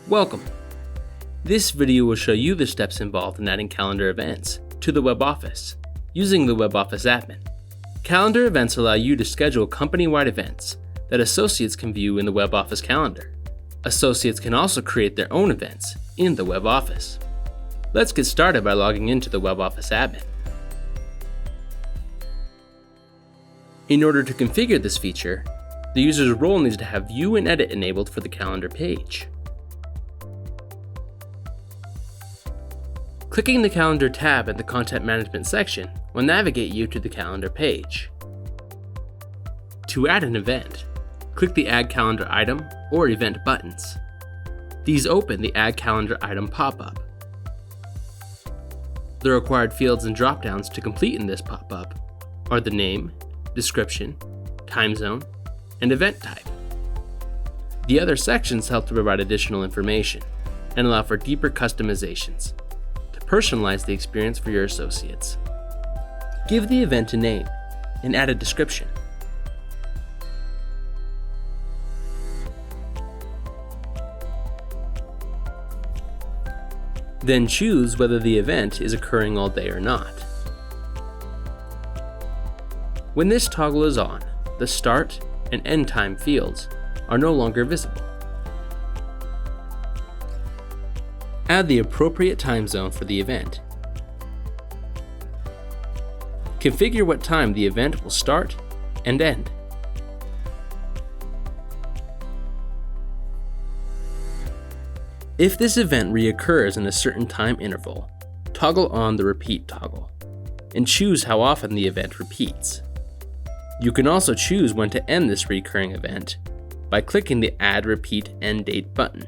Welcome! This video will show you the steps involved in adding calendar events to the web office using the web office admin. Calendar events allow you to schedule company-wide events that associates can view in the web office calendar. Associates can also create their own events in the web office. Let's get started by logging into the web office admin. In order to configure this feature, the user's role needs to have View and Edit enabled for the calendar page. Clicking the Calendar tab in the Content Management section will navigate you to the calendar page. To add an event, click the Add Calendar Item or Event buttons. These open the Add Calendar Item pop-up. The required fields and drop-downs to complete in this pop-up are the name, description, time zone, and event type. The other sections help to provide additional information and allow for deeper customizations to personalize the experience for your associates. Give the event a name and add a description. Then choose whether the event is occurring all day or not. When this toggle is on, the start and end time fields are no longer visible. Add the appropriate time zone for the event. Configure what time the event will start and end. If this event reoccurs in a certain time interval, toggle on the Repeat toggle and choose how often the event repeats. You can also choose when to end this recurring event by clicking the Add Repeat End Date button.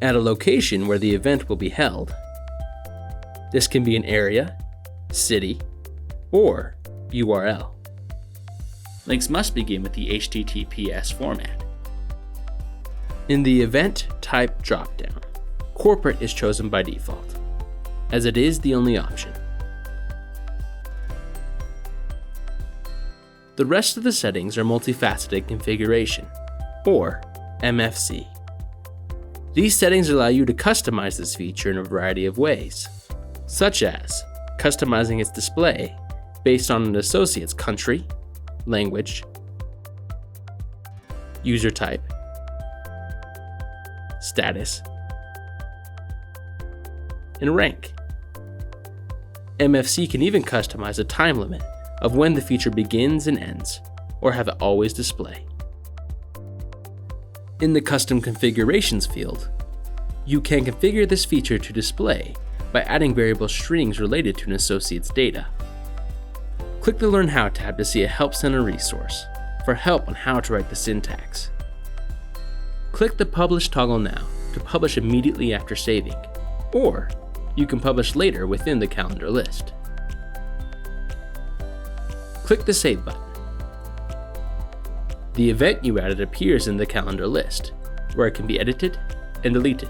Add a location where the event will be held. This can be an area, city, or URL. Links must begin with the HTTPS format. In the Event Type dropdown, Corporate is chosen by default, as it is the only option. The rest of the settings are Multi-Faceted Configuration, or MFC. These settings allow you to customize this feature in a variety of ways, such as customizing its display based on an associate's country, language, user type, status, and rank. MFC can even customize a time limit of when the feature begins and ends, or have it always display. In the Custom Configurations field, you can configure this feature to display by adding variable strings related to an associate's data. Click the Learn How tab to see a Help Center resource for help on how to write the syntax. Click the Publish toggle now to publish immediately after saving, or you can publish later within the calendar list. Click the Save button. The event you added appears in the calendar list, where it can be edited and deleted.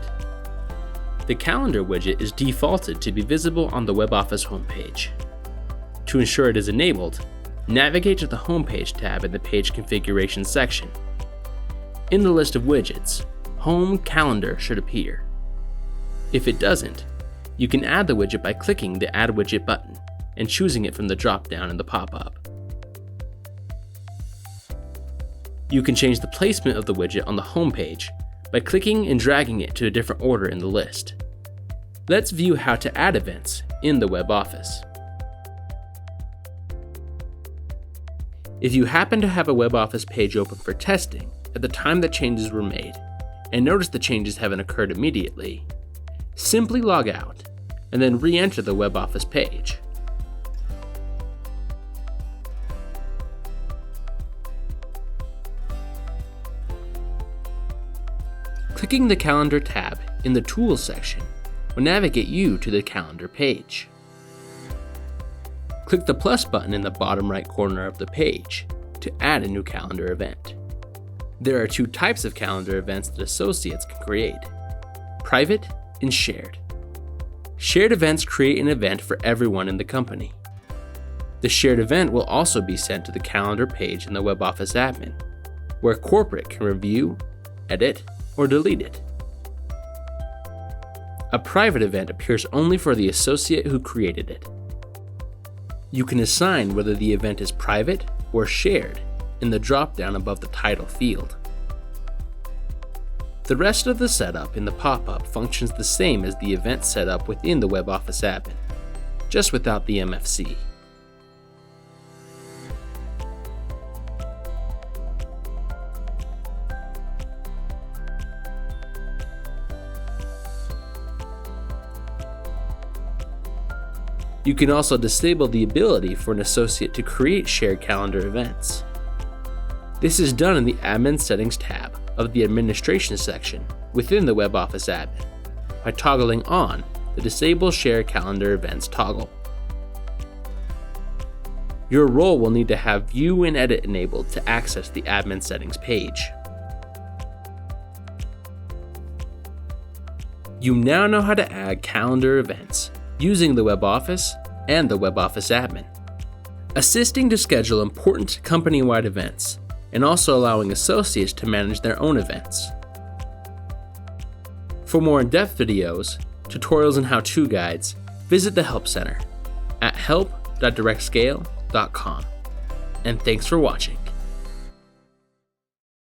The calendar widget is defaulted to be visible on the web office homepage. To ensure it is enabled, navigate to the Homepage tab in the Page Configuration section. In the list of widgets, Home Calendar should appear. If it doesn't, you can add the widget by clicking the Add Widget button and choosing it from the drop-down in the pop-up. You can change the placement of the widget on the home page by clicking and dragging it to a different order in the list. Let's view how to add events in the web office. If you happen to have a web office page open for testing at the time that changes were made and notice the changes haven't occurred immediately, simply log out and then re-enter the web office page. Clicking the Calendar tab in the Tools section will navigate you to the calendar page. Click the plus button in the bottom right corner of the page to add a new calendar event. There are two types of calendar events that associates can create: private and shared. Shared events create an event for everyone in the company. The shared event will also be sent to the calendar page in the WebOffice admin, where corporate can review, edit, or delete it. A private event appears only for the associate who created it. You can assign whether the event is private or shared in the drop-down above the title field. The rest of the setup in the pop-up functions the same as the event setup within the WebOffice admin, just without the MFC. You can also disable the ability for an associate to create shared calendar events. This is done in the Admin Settings tab of the Administration section within the WebOffice admin by toggling on the Disable Share Calendar Events toggle. Your role will need to have View and Edit enabled to access the Admin Settings page. You now know how to add calendar events using the WebOffice and the WebOffice admin, assisting to schedule important company-wide events and also allowing associates to manage their own events. For more in-depth videos, tutorials, and how-to guides, visit the Help Center at help.directscale.com. And thanks for watching.